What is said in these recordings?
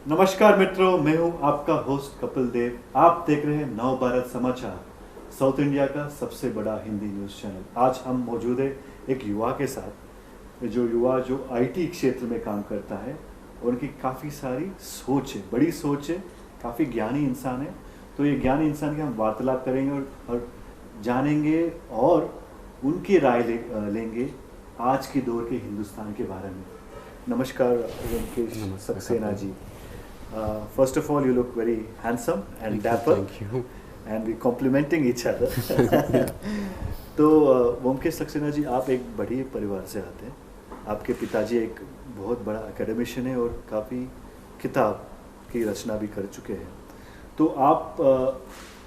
नमस्कार मित्रों, मैं हूं आपका होस्ट कपिल देव। आप देख रहे हैं नव भारत समाचार, साउथ इंडिया का सबसे बड़ा हिंदी न्यूज़ चैनल। आज हम मौजूद है एक युवा के साथ, जो आईटी क्षेत्र में काम करता है। उनकी काफ़ी सारी सोच है, बड़ी सोच है, काफ़ी ज्ञानी इंसान है। तो ये ज्ञानी इंसान की हम वार्तालाप करेंगे और जानेंगे और उनकी राय लेंगे आज के दौर के हिंदुस्तान के बारे में। नमस्कार Venkatesh Saxena ji. First of all, you look very handsome and dapper. Thank you. And we're complimenting each other. तो ओमकेश सक्सेना जी, आप एक बड़े परिवार से आते हैं। आपके पिताजी एक बहुत बड़ा एकेडमिशियन है और काफ़ी किताब की रचना भी कर चुके हैं। तो आप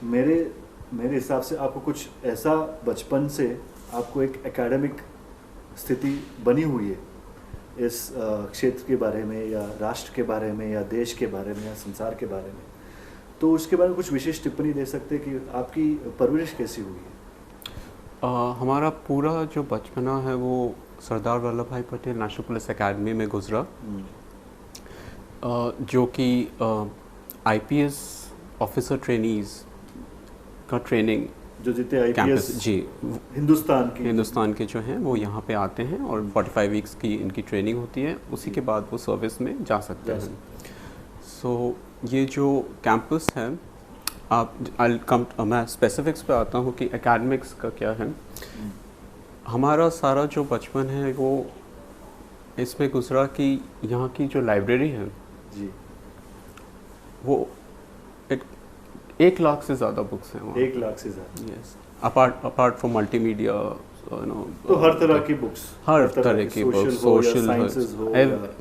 मेरे हिसाब से आपको कुछ ऐसा बचपन से आपको एक एकेडमिक स्थिति बनी हुई है इस क्षेत्र के बारे में, या राष्ट्र के बारे में, या देश के बारे में, या संसार के बारे में। तो उसके बारे में कुछ विशेष टिप्पणी दे सकते हैं कि आपकी परवरिश कैसी हुई है? हमारा पूरा जो बचपना है वो सरदार वल्लभ भाई पटेल नेशनल पुलिस एकेडमी में गुजरा, जो कि आईपीएस ऑफिसर ट्रेनीज का ट्रेनिंग जो जितने कैंपस आईपीएस जी हिंदुस्तान के जो हैं वो यहाँ पे आते हैं और 45 वीक्स की इनकी ट्रेनिंग होती है। उसी के बाद वो सर्विस में जा सकते हैं। सो ये जो कैंपस है, मैं स्पेसिफिक्स पे आता हूँ कि एकेडमिक्स का क्या है। हमारा सारा जो बचपन है वो इसमें गुजरा कि यहाँ की जो लाइब्रेरी है जी, वो 1 लाख से ज़्यादा बुक्स हैं वहाँ। 1 लाख से ज़्यादा। यस, अपार्ट फ्रॉम मल्टीमीडिया, तो हर तरह की बुक्स, हर तरह की book, social,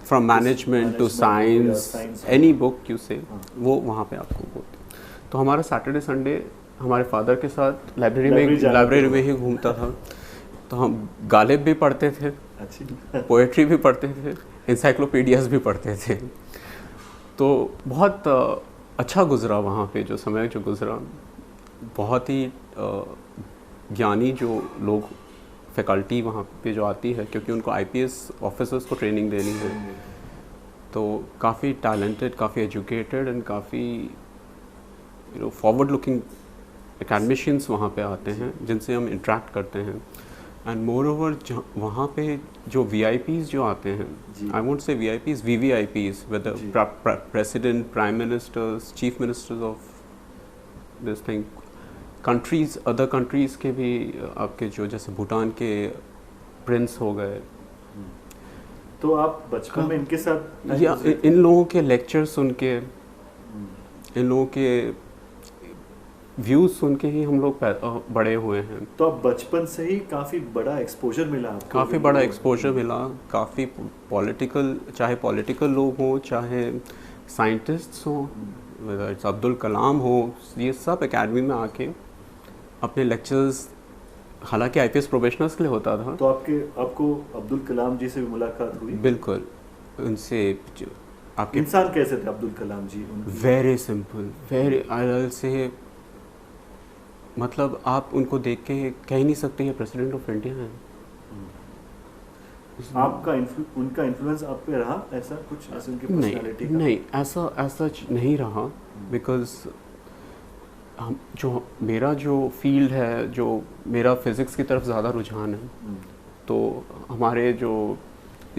from management to science, any book you say, वो वहाँ पे आपको बोलते। तो हमारा सैटरडे संडे हमारे फादर के साथ लाइब्रेरी में ही घूमता था। तो हम गालिब भी पढ़ते थे, पोएट्री भी पढ़ते थे, इंसाइक्लोपीडियाज भी पढ़ते थे। तो बहुत अच्छा गुजरा वहाँ पे जो समय जो गुजरा। बहुत ही ज्ञानी जो लोग, फैकल्टी वहाँ पे जो आती है, क्योंकि उनको आईपीएस ऑफिसर्स को ट्रेनिंग देनी है। तो काफ़ी टैलेंटेड, काफ़ी एजुकेटेड एंड काफ़ी फॉरवर्ड लुकिंग एकेडमिशियंस वहाँ पे आते हैं जिनसे हम इंटरेक्ट करते हैं। एंड मोर ओवर वहाँ पे जो वीआईपीज़ जो आते हैं, I won't say VIPs, VVIPs, whether president, prime ministers, chief ministers of this thing, countries, other countries के भी आपके जो जैसे भूटान के प्रिंस हो गए। तो आप बचपन में इनके साथ या इन लोगों के लेक्चर सुन के, इन लोगों के व्यूज़ सुन के ही हम लोग बड़े हुए हैं। तो आप बचपन से ही काफ़ी बड़ा एक्सपोजर मिला आपको? काफ़ी बड़ा एक्सपोजर मिला, काफ़ी पॉलिटिकल, चाहे पॉलिटिकल लोग हों, चाहे साइंटिस्ट्स हों, वेदर इट्स अब्दुल कलाम हो, ये सब एकेडमी में आके अपने लेक्चर्स, हालांकि आईपीएस प्रोफेशनल्स के लिए होता था। तो आपको अब्दुल कलाम जी से भी मुलाकात हुई? बिल्कुल, उनसे आपके इंसान कैसे थे अब्दुल कलाम जी? वेरी सिंपल, वेरी, आई से, मतलब आप उनको देख के कह ही नहीं सकते ये प्रेसिडेंट ऑफ इंडिया है। आपका उनका इन्फ्लुएंस आप पे रहा ऐसा कुछ, ऐसे उनकी पर्सनालिटी का? नहीं, ऐसा नहीं रहा, बिकॉज जो मेरा जो फील्ड है, जो मेरा फिज़िक्स की तरफ ज़्यादा रुझान है। तो हमारे जो,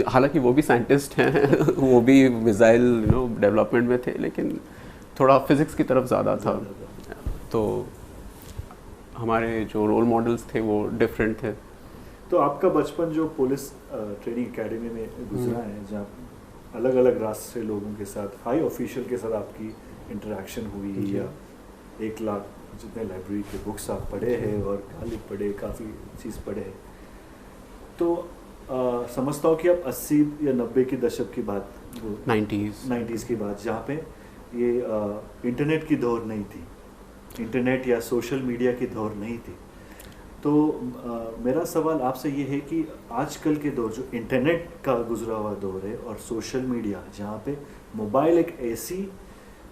हालांकि वो भी साइंटिस्ट हैं वो भी मिसाइल डेवलपमेंट में थे, लेकिन थोड़ा फिज़िक्स की तरफ ज़्यादा था। तो हमारे जो रोल मॉडल्स थे वो डिफरेंट थे। तो आपका बचपन जो पुलिस ट्रेनिंग एकेडमी में गुजरा है, जहाँ अलग अलग राष्ट्र से लोगों के साथ, हाई ऑफिशियल के साथ आपकी इंटरेक्शन हुई, या 1 लाख जितने लाइब्रेरी के बुक्स आप पढ़े हैं और गालिब पढ़े, काफ़ी चीज़ पढ़े हैं, तो समझता हूँ कि आप 80 या 90 के दशक की बात, 90s की बात, जहाँ पे ये इंटरनेट की दौर नहीं थी, इंटरनेट या सोशल मीडिया की दौर नहीं थी। तो मेरा सवाल आपसे ये है कि आजकल के दौर, जो इंटरनेट का गुजरा हुआ दौर है और सोशल मीडिया, जहाँ पे मोबाइल एक ऐसी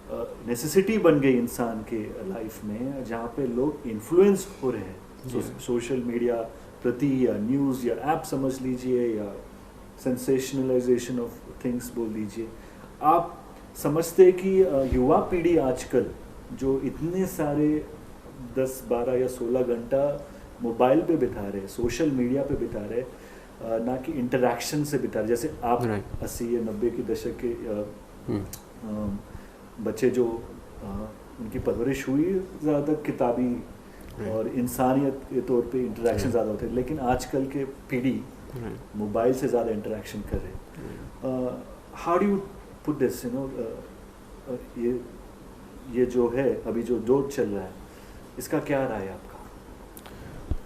नेसेसिटी बन गई इंसान के लाइफ में, जहाँ पे लोग इन्फ्लुएंस हो रहे हैं सोशल मीडिया प्रति, या न्यूज़ या ऐप समझ लीजिए, या सेंसेशनलाइजेशन ऑफ थिंग्स बोल दीजिए। आप समझते कि युवा पीढ़ी आजकल जो इतने सारे 10, 12 या 16 घंटा मोबाइल पे बिता रहे, सोशल मीडिया पे बिता रहे, ना कि इंटरेक्शन से बिता रहे, जैसे आप 80 या 90 के दशक के बच्चे जो उनकी परवरिश हुई ज़्यादा किताबी और इंसानियत के तौर पे इंटरेक्शन ज़्यादा होते हैं, लेकिन आजकल के पीढ़ी मोबाइल से ज़्यादा इंटरेक्शन कर रहे। How do you put this, you know, ये जो है अभी जो दौर चल रहा है, इसका क्या राय है आपका?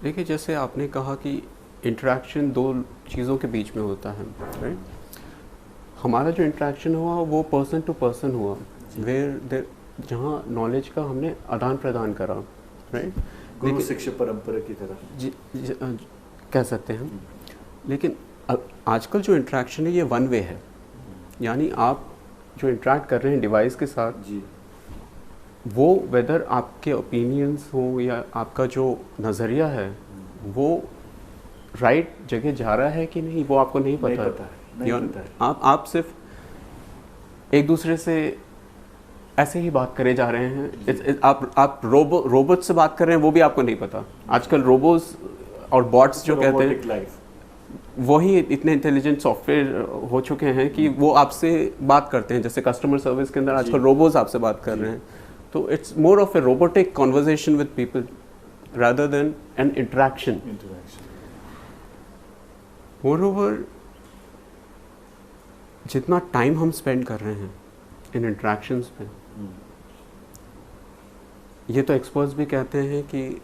देखिए, जैसे आपने कहा कि इंटरेक्शन दो चीज़ों के बीच में होता है, राइट? हमारा जो इंटरेक्शन हुआ वो पर्सन टू पर्सन हुआ, वेयर जहाँ नॉलेज का हमने आदान प्रदान करा, राइट? गुरु शिष्य परंपरा की तरह कह सकते हैं। लेकिन आजकल जो इंटरेक्शन है ये वन वे है, यानी आप जो इंटरेक्ट कर रहे हैं डिवाइस के साथ जी, वो वेदर आपके ओपिनियंस हो या आपका जो नज़रिया है वो राइट जगह जा रहा है कि नहीं, वो आपको नहीं पता है। आप सिर्फ एक दूसरे से ऐसे ही बात करे जा रहे हैं। आप रोबोट से बात कर रहे हैं, वो भी आपको नहीं पता। आजकल रोबोट्स और बॉट्स जो कहते हैं वही इतने इंटेलिजेंट सॉफ्टवेयर हो चुके हैं कि वो आपसे बात करते हैं। जैसे कस्टमर सर्विस के अंदर आजकल रोबोट्स आपसे बात कर रहे हैं, तो it's more of A robotic conversation with people rather than N interaction. Moreover, जितना टाइम हम स्पेंड कर रहे हैं इन इंटरेक्शंस पे, ये तो एक्सपर्ट्स भी कहते हैं कि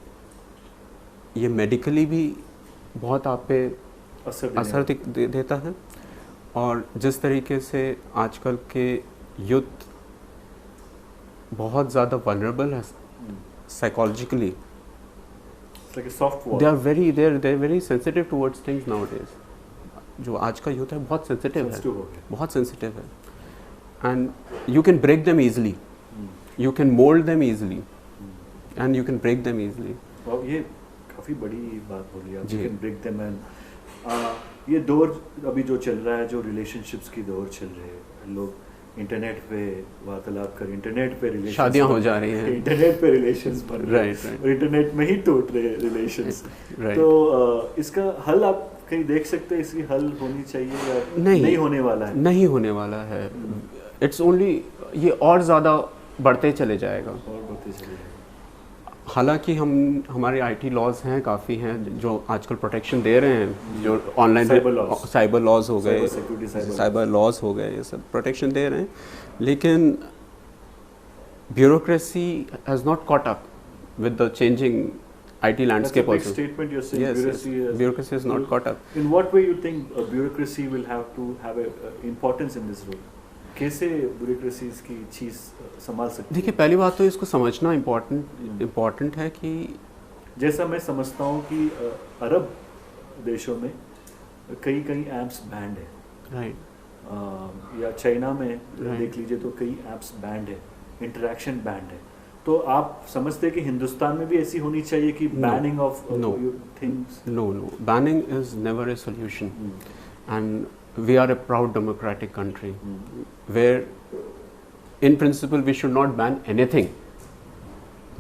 ये मेडिकली भी बहुत आप पे असर देता है। और जिस तरीके से आजकल के यूथ बहुत ज़्यादा वल्नरेबल है psychologically, they are very sensitive towards things nowadays. जो आज का यूथ है बहुत सेंसिटिव है, बहुत सेंसिटिव है, and you can break them easily, you can mould them easily and you can break them easily. ये काफ़ी बड़ी बात बोली आप, you can break them. And ये दौर अभी जो चल रहा है, जो रिलेशनशिप्स की दौर चल रही है, लोग इंटरनेट पे वार्तालाप कर, इंटरनेट पे रिलेशन, शादियां हो जा रही हैं, इंटरनेट पे रिलेशंस बन रहे हैं, और इंटरनेट में ही टूट रहे रिलेशंस। तो इसका हल आप कहीं देख सकते हैं? इसकी हल होनी चाहिए या नहीं होने वाला है? नहीं होने वाला है। इट्स ओनली ये और ज़्यादा बढ़ते चले जाएगा, और बढ़ते चले जाएगा। हालांकि हमारे आईटी लॉज हैं, काफ़ी हैं जो आजकल प्रोटेक्शन दे रहे हैं, जो ऑनलाइन साइबर लॉज हो गए, साइबर लॉज हो गए, ये सब प्रोटेक्शन दे रहे हैं, लेकिन bureaucracy has not caught up with the changing IT landscape also. That's a big statement you're saying. Yes, bureaucracy is not caught up. In what way you think bureaucracy will have to have a importance in this role? कैसे bureaucracy की चीज़ संभाल सकती है? देखिए, पहली बात तो इसको समझना इम्पोर्टेंट है कि जैसा मैं समझता हूँ कि अरब देशों में कई ऐप्स बैंड है, राइट, या चाइना में देख लीजिए तो कई ऐप्स बैंड है, इंटरेक्शन बैंड है। तो आप समझते हैं कि हिंदुस्तान में भी ऐसी होनी चाहिए कि banning of things? No, banning is never a solution, and we are a proud democratic country where in principle we should not ban anything.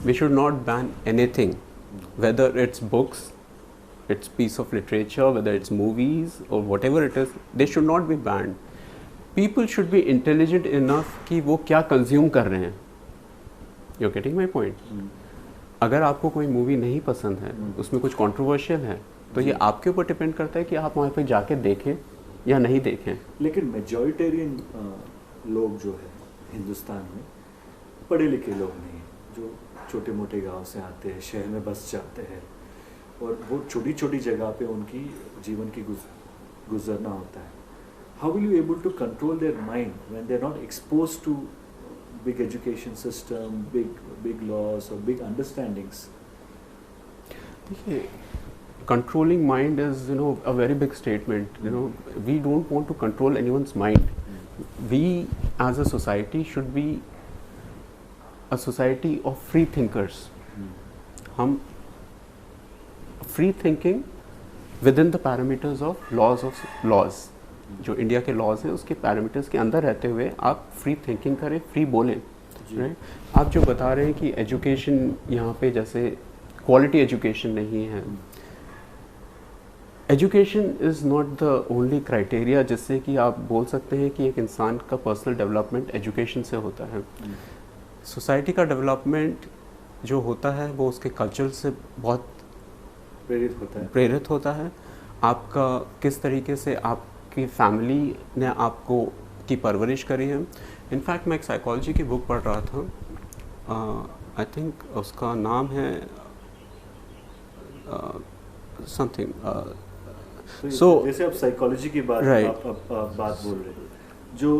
We should not ban anything, whether it's books, it's piece of literature, whether it's movies or whatever it is, they should not be banned. People should be intelligent enough कि वो क्या consume कर रहे हैं। You're getting my point? अगर आपको कोई movie नहीं पसंद है, उसमें कुछ controversial है, तो ये आपके ऊपर डिपेंड करता है कि आप वहाँ पे जाके देखें या नहीं देखें। लेकिन मेजॉरिटेरियन लोग जो है हिंदुस्तान में पढ़े लिखे लोग नहीं हैं, जो छोटे मोटे गांव से आते हैं, शहर में बस जाते हैं, और वो छोटी छोटी जगह पे उनकी जीवन की गुजरना होता है। How will you able to control their mind when they are not exposed to big education system, big loss और बिग अंडरस्टैंडिंग्स? देखिए, controlling mind is, a very big statement. We don't want to control anyone's mind. We as a society should be a society of free thinkers. हम free thinking within the parameters of laws. जो India के laws हैं उसके parameters के अंदर रहते हुए आप फ्री थिंकिंग करें, फ्री बोलें, राइट। आप जो बता रहे हैं कि एजुकेशन यहाँ पे जैसे क्वालिटी एजुकेशन नहीं है, education is not the only criteria जिससे कि आप बोल सकते हैं कि एक इंसान का पर्सनल डेवलपमेंट एजुकेशन से होता है। सोसाइटी का डेवलपमेंट जो होता है वो उसके कल्चर से बहुत प्रेरित होता है। आपका किस तरीके से आपकी फैमिली ने आपको की परवरिश करी है। इनफैक्ट मैं एक साइकोलॉजी की बुक पढ़ रहा था, आई थिंक उसका नाम है समथिंग सो जैसे आप साइकोलॉजी की बात बात बोल रहे हैं जो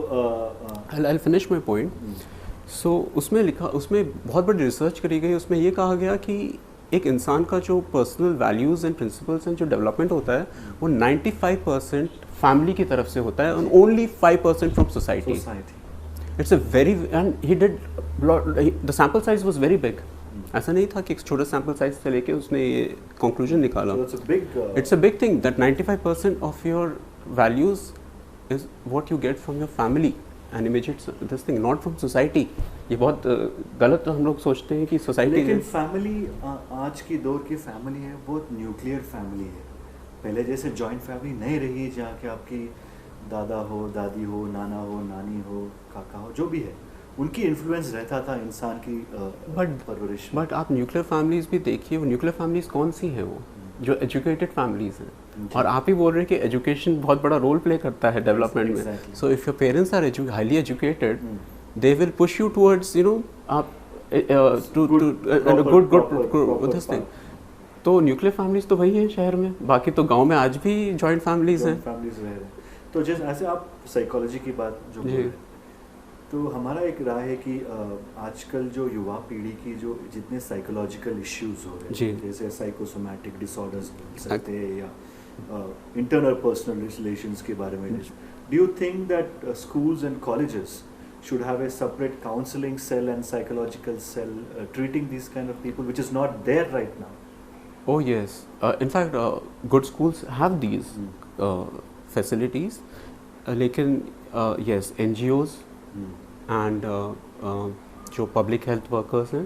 आई फिनिश माय पॉइंट। सो उसमें लिखा, उसमें बहुत बड़ी रिसर्च करी गई, उसमें ये कहा गया कि एक इंसान का जो personal values and principles and जो डेवलपमेंट होता है वो 95% फैमिली की तरफ से होता है और only 5% from society. It's a very and he did the sample size was very big. ऐसा नहीं था कि एक छोटा सैम्पल साइज से लेके उसने ये कंक्लूजन निकाला। It's a big thing that 95% of your values is what you get from your family and immediate this thing, not from society. ये बहुत गलत हम लोग सोचते हैं कि सोसाइटी, लेकिन फैमिली आज की दौर की फैमिली है बहुत न्यूक्लियर फैमिली है। पहले जैसे जॉइंट फैमिली नहीं रही जहाँ के आपकी दादा हो, दादी हो, नाना हो, नानी हो, काका हो, जो भी है उनकी इन्फ्लुएंस रहता था इंसान की परवरिश। बट आप न्यूक्लियर फैमिलीज भी देखिए, वो न्यूक्लियर फैमिलीज कौन सी हैं? वो जो एजुकेटेड फैमिलीज हैं। और आप ही बोल रहे हैं कि एजुकेशन बहुत बड़ा रोल प्ले करता है डेवलपमेंट में। So if your parents are highly educated they will push you towards you know आप गुड दिस थिंग। तो न्यूक्लियर फैमिलीज तो वही हैं शहर में, बाकी तो गांव में आज भी जॉइंट फैमिलीज हैं। तो जैसे ऐसे आप साइकोलॉजी की बात जो बोल रहे हैं, तो हमारा एक राय है कि आजकल जो युवा पीढ़ी की जो जितने साइकोलॉजिकल इश्यूज हो रहे हैं, जैसे साइकोसोमैटिक डिसऑर्डर्स बोल सकते हैं या इंटरनल पर्सनल रिलेशंस के बारे में, do you think that schools and colleges should have a separate counseling cell and psychological cell treating these kind of people, which is not there right now? Oh yes, in fact good schools have these facilities, लेकिन yes NGOs and जो public health workers हैं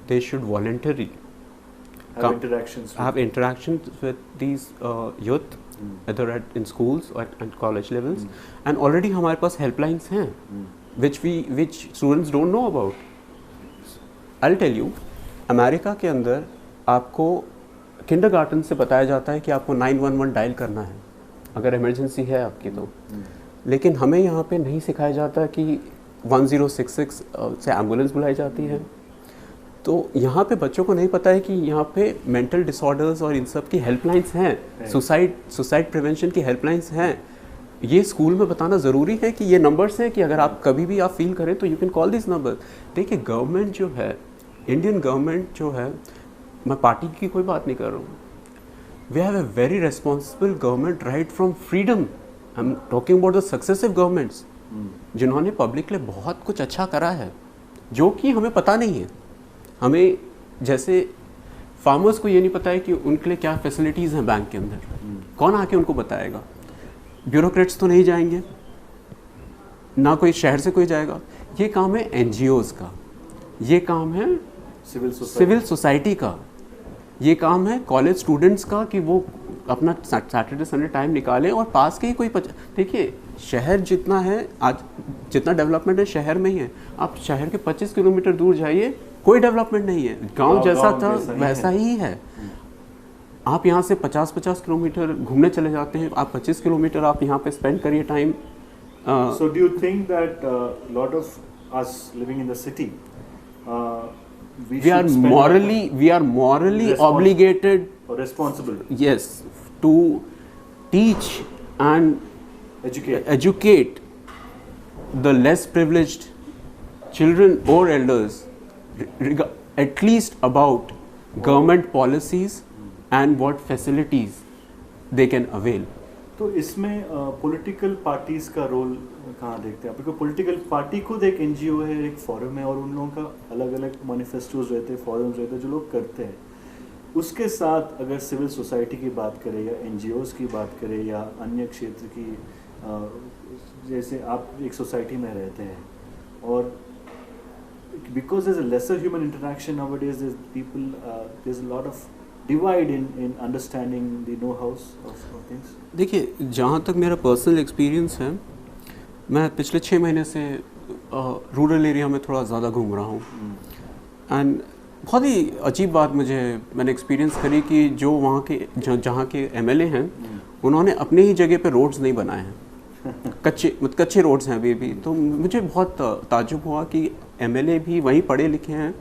they should voluntarily have interactions with these youth either in schools or at college levels, and already हमारे पास helplines हैं which students don't know about. I'll tell you, America के अंदर आपको kindergarten से बताया जाता है कि आपको 911 डायल करना है अगर इमरजेंसी है आपकी तो। लेकिन हमें यहाँ पे नहीं सिखाया जाता कि 1066 से एम्बुलेंस बुलाई जाती है। तो यहाँ पे बच्चों को नहीं पता है कि यहाँ पे मेंटल डिसऑर्डर्स और इन सब की हेल्पलाइंस हैं, सुसाइड प्रिवेंशन की हेल्पलाइंस हैं। ये स्कूल में बताना ज़रूरी है कि ये नंबर्स हैं कि अगर आप कभी भी आप फील करें तो you can call this number. देखिए गवर्नमेंट जो है, इंडियन गवर्नमेंट जो है, मैं पार्टी की कोई बात नहीं कर रहा हूँ, we have a very responsible government right from freedom. I am talking about the successive governments जिन्होंने पब्लिक के लिए बहुत कुछ अच्छा करा है जो कि हमें पता नहीं है। हमें जैसे फार्मर्स को ये नहीं पता है कि उनके लिए क्या फैसिलिटीज़ हैं बैंक के अंदर, कौन आके उनको बताएगा? ब्यूरोक्रेट्स तो नहीं जाएंगे, ना कोई शहर से कोई जाएगा। ये काम है NGOs का, ये काम है सिविल सोसाइटी का, ये काम है कॉलेज स्टूडेंट्स का कि वो अपना सैटरडे संडे टाइम निकालें और पास के ही कोई देखिए शहर जितना है आज, जितना डेवलपमेंट है शहर में ही है। आप शहर के 25 किलोमीटर दूर जाइए, कोई डेवलपमेंट नहीं है, गांव जैसा था वैसा ही है। आप यहाँ से 50-50 किलोमीटर घूमने चले जाते हैं, आप 25 किलोमीटर आप यहाँ पे स्पेंड करिए time. So do you think that lot of us living in the city, we are morally obligated or responsible, yes, to teach and educate the less privileged children or elders at least about government policies and what facilities they can avail. तो इसमें political parties का role कहाँ देखते हैं आप? क्योंकि political party खुद एक NGO है, एक फोरम है, और उन लोगों का अलग अलग मैनिफेस्टोज रहते हैं, फॉरम्स रहते हैं जो लोग करते हैं। उसके साथ अगर सिविल सोसाइटी की बात करें या NGOs की बात करें या अन्य क्षेत्र की जैसे आप एक सोसाइटी में रहते हैं और because there's a lesser human interaction nowadays, there's people, there's a lot of divide in understanding the know-hows of things. देखिए, जहाँ तक मेरा पर्सनल एक्सपीरियंस है, मैं पिछले 6 महीने से रूरल एरिया में थोड़ा ज़्यादा घूम रहा हूँ एंड बहुत ही अजीब बात मैंने एक्सपीरियंस करी कि जो वहाँ के जहाँ के एमएलए हैं उन्होंने अपने ही जगह पे रोड्स नहीं बनाए हैं, कच्चे रोड्स हैं अभी भी। तो मुझे बहुत ताज्जुब हुआ कि एमएलए भी वहीं पढ़े लिखे हैं,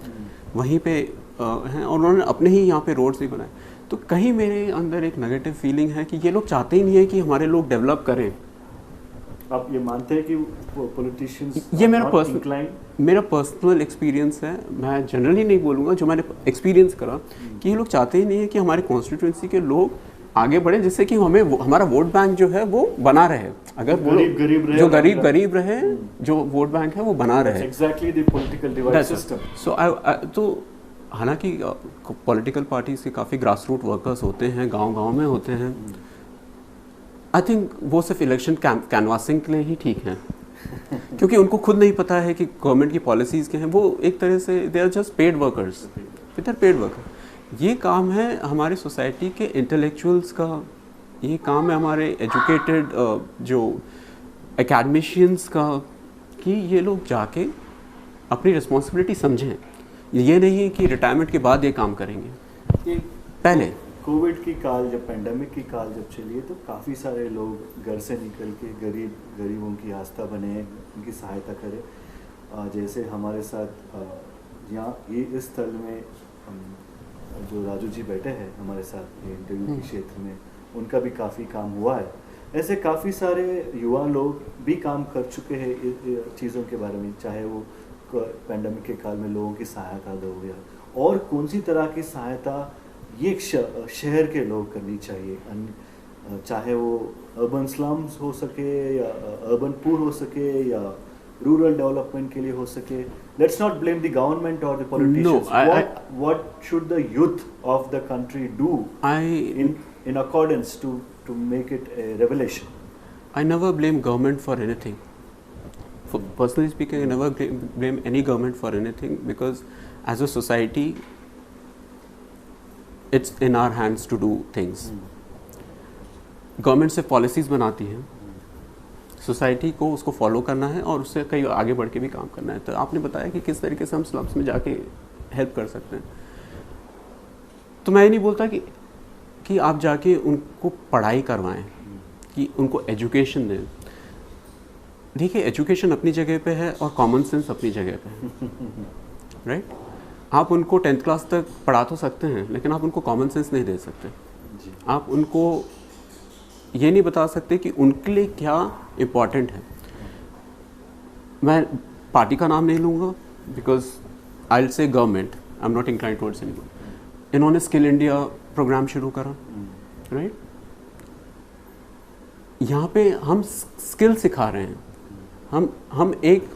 वहीं पे हैं और उन्होंने अपने ही यहाँ पे रोड्स नहीं बनाए। तो कहीं मेरे अंदर एक नेगेटिव फीलिंग है कि ये लोग चाहते ही नहीं है कि हमारे लोग डेवलप करें। आप ये मानते हैं कि पॉलिटिशियंस, ये मेरा पर्सनल एक्सपीरियंस है, मैं जनरली नहीं बोलूँगा, जो मैंने एक्सपीरियंस करा कि ये लोग चाहते ही नहीं है कि हमारे कॉन्स्टिट्यूंसी के लोग आगे बढ़े, जिससे कि हमारा वोट बैंक जो है वो बना रहे। अगर वो गरीब रहे, जो वोट बैंक है वो बना रहे। Exactly the political divide system. So तो हालांकि पॉलिटिकल पार्टीज के काफ़ी ग्रास रूट वर्कर्स होते हैं, गांव में होते हैं। आई थिंक वो सिर्फ इलेक्शन कैनवासिंग के लिए ही ठीक हैं क्योंकि उनको खुद नहीं पता है कि गवर्नमेंट की पॉलिसीज़ क्या हैं। वो एक तरह से they are just paid workers, paid worker. ये काम है हमारी सोसाइटी के इंटेलेक्चुअल्स का, ये काम है हमारे एजुकेटेड जो एकेडमिशियंस का, कि ये लोग जाके अपनी रिस्पॉन्सिबिलिटी समझें। ये नहीं है कि रिटायरमेंट के बाद ये काम करेंगे। पहले कोविड की काल, जब पेंडेमिक की काल जब चली तो काफ़ी सारे लोग घर से निकल के गरीबों की आस्था बने, उनकी सहायता करें। जैसे हमारे साथ यहाँ ये इस स्थल में जो राजू जी बैठे हैं हमारे साथ इंटरव्यू के क्षेत्र में, उनका भी काफ़ी काम हुआ है। ऐसे काफ़ी सारे युवा लोग भी काम कर चुके हैं चीज़ों के बारे में, चाहे वो पेंडेमिक के काल में लोगों की सहायता दो या और कौन सी तरह की सहायता ये शहर के लोग करनी चाहिए, चाहे वो अर्बन स्लम्स हो सके या अर्बन पुअर हो सके या रूरल डेवलपमेंट के लिए हो सके। Let's not blame the government or the politicians. No, what should the youth of the country do in accordance to make it a revelation? I never blame government for anything. Personally speaking, I never blame any government for anything because as a society, it's in our hands to do things. Government से policies बनाती है, society को उसको follow करना है और उससे कहीं आगे बढ़ के भी काम करना है। तो आपने बताया कि किस तरीके से हम स्लम्स में जाके हेल्प कर सकते हैं। तो मैं ये नहीं बोलता कि आप जाके उनको पढ़ाई करवाएं, कि उनको एजुकेशन दें। देखिए, एजुकेशन अपनी जगह पे है और कॉमन सेंस अपनी जगह पे है, राइट? आप उनको 10th क्लास तक पढ़ा तो सकते हैं, लेकिन आप उनको कॉमन सेंस नहीं दे सकते। आप उनको ये नहीं बता सकते कि उनके लिए क्या इम्पॉर्टेंट है। मैं पार्टी का नाम नहीं लूँगा because I will say government, I am not inclined towards anyone. इन्होंने स्किल इंडिया प्रोग्राम शुरू करा, राइट? यहाँ पे हम स्किल सिखा रहे हैं। हम एक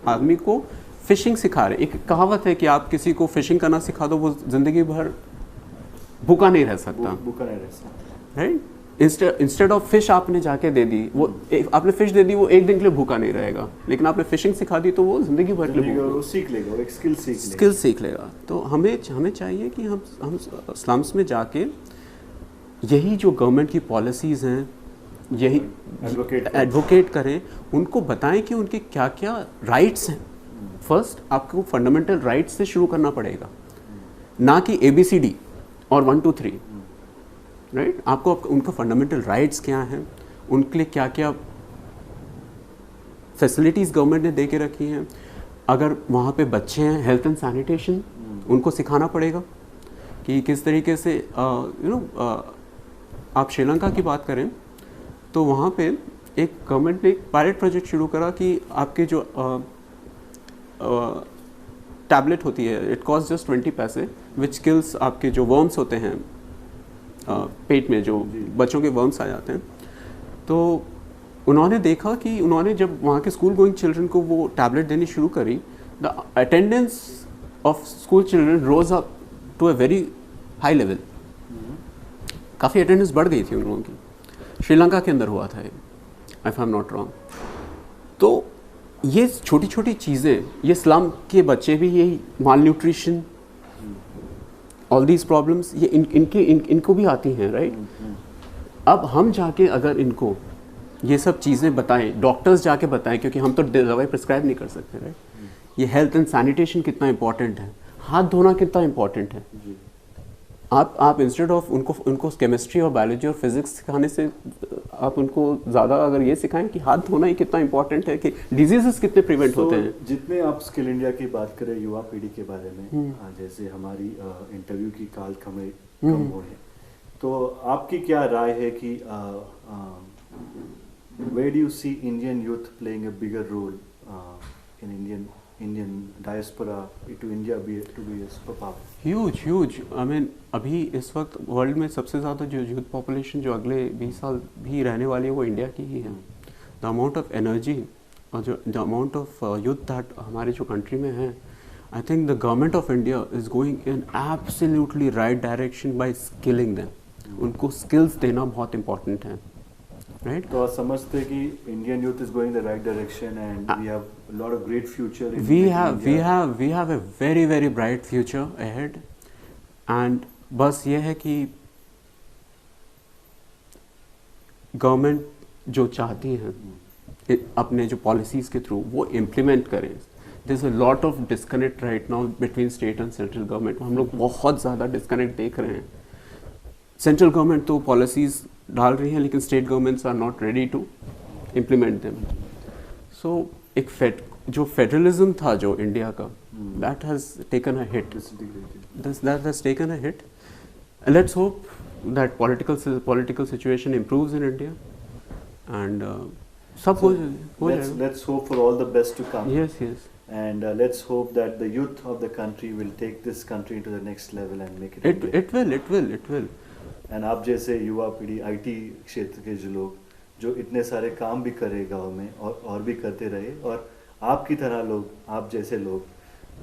आदमी को फिशिंग सिखा रहे हैं। एक कहावत है कि आप किसी को फिशिंग करना सिखा दो, वो जिंदगी भर भूखा नहीं रह सकता, राइट? इंस्टेड ऑफ फिश आपने जाके दे दी, वो आपने फिश दे दी, वो एक दिन के लिए भूखा नहीं रहेगा। लेकिन आपने फिशिंग सिखा दी तो वो जिंदगी भर के लिए सीख लेगा, एक स्किल सीख लेगा। तो हमें चाहिए कि हम स्लम्स में जाके यही जो गवर्नमेंट की पॉलिसीज़ हैं यही एडवोकेट करें, उनको बताएं कि उनके क्या क्या राइट्स हैं। फर्स्ट आपको फंडामेंटल राइट्स से शुरू करना पड़ेगा, ना कि ABCD और 1 2 3, राइट? आपको उनका फंडामेंटल राइट्स क्या हैं, उनके लिए क्या क्या फैसिलिटीज़ गवर्नमेंट ने दे के रखी हैं। अगर वहाँ पे बच्चे हैं, हेल्थ एंड सैनिटेशन उनको सिखाना पड़ेगा कि किस तरीके से आप श्रीलंका की बात करें तो वहाँ पे एक गवर्नमेंट ने एक पायलट प्रोजेक्ट शुरू करा कि आपके जो टैबलेट होती है, इट कॉस्ट जस्ट 20 पैसे, विच किल्स आपके जो वर्म्स होते हैं पेट में, जो बच्चों के वर्म्स आ जाते हैं। तो उन्होंने देखा कि उन्होंने जब वहाँ के स्कूल गोइंग चिल्ड्रन को वो टैबलेट देनी शुरू करी, the attendance of school children rose up to a very high level. काफ़ी अटेंडेंस बढ़ गई थी उन लोगों की। श्रीलंका के अंदर हुआ था ये। If I am not wrong. तो ये छोटी छोटी चीज़ें, ये स्लम के बच्चे भी यही माल न्यूट्रिशन, ऑल दीज प्रॉब्लम्स ये इनको भी आती हैं, राइट? अब हम जाके अगर इनको ये सब चीज़ें बताएं, डॉक्टर्स जाके बताएं, क्योंकि हम तो दवाई प्रिस्क्राइब नहीं कर सकते, राइट? ये हेल्थ एंड सैनिटेशन कितना इंपॉर्टेंट है, हाथ धोना कितना इंपॉर्टेंट है। आप इंस्टेड ऑफ उनको केमिस्ट्री और बायोलॉजी और फिजिक्स सिखाने से आप उनको ज़्यादा अगर ये सिखाएं कि हाथ धोना ही कितना इंपॉर्टेंट है, कि डिजीजेस कितने प्रिवेंट होते हैं। जितने आप स्किल इंडिया की बात करें युवा पीढ़ी के बारे में, जैसे हमारी इंटरव्यू की काल कम हुए, तो आपकी क्या राय है कि where do you see Indian youth playing a bigger role in Indian diaspora to India to be a superpower? Huge. I mean, अभी इस वक्त वर्ल्ड में सबसे ज़्यादा जो यूथ पॉपुलेशन जो अगले 20 साल भी रहने वाली है वो इंडिया की ही है। द अमाउंट ऑफ एनर्जी और जो the amount of youth that हमारे जो कंट्री में है, I think the government of India is going in absolutely right direction by skilling them. उनको स्किल्स देना बहुत इंपॉर्टेंट है, राइट? तो आप समझते हैं कि Indian youth is going the right direction and we have a lot of great future in we have a very bright future ahead, and बस ये है कि गवर्नमेंट जो चाहती है अपने जो पॉलिसीज के थ्रू वो इम्प्लीमेंट करें। There's a lot of disconnect right now between state and central government। हम लोग बहुत ज़्यादा डिस्कनेक्ट देख रहे हैं। सेंट्रल गवर्नमेंट तो पॉलिसीज डाल रही हैं, लेकिन state governments are not ready to implement them. So एक जो फेडरलिज्म था जो इंडिया का, that has taken a hit, that has taken a hit. Let's hope that political situation improves in India and सब हो जाएगा। Let's hope for all the best to come. Yes. And let's hope that the youth of the country will take this country to the next level and make it. It will. And आप जैसे युवा पीढ़ी IT क्षेत्र के जो लोग जो इतने सारे काम भी करे गाँव में और भी करते रहे, और आपकी तरह लोग, आप जैसे लोग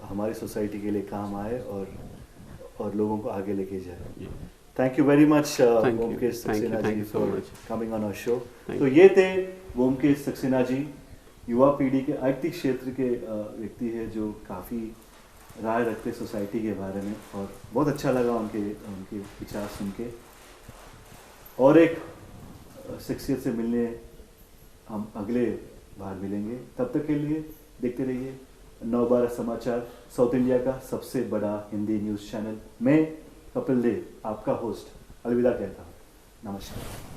हमारी सोसाइटी के लिए काम आए और लोगों को आगे लेके जाए। Thank you very much Vyomkesh Saxena ji for coming on our show. तो ये थे Vyomkesh Saxena जी, युवा पीढ़ी के IT क्षेत्र के व्यक्ति है जो काफ़ी राय रखते सोसाइटी के बारे में, और बहुत अच्छा लगा उनके विचार सुन के। और एक शख्सियत से मिलने हम अगले बार मिलेंगे, तब तक के लिए देखते रहिए नवभारत समाचार, साउथ इंडिया का सबसे बड़ा हिंदी न्यूज़ चैनल। मैं कपिल देव, आपका होस्ट, अलविदा कहता हूँ। नमस्कार।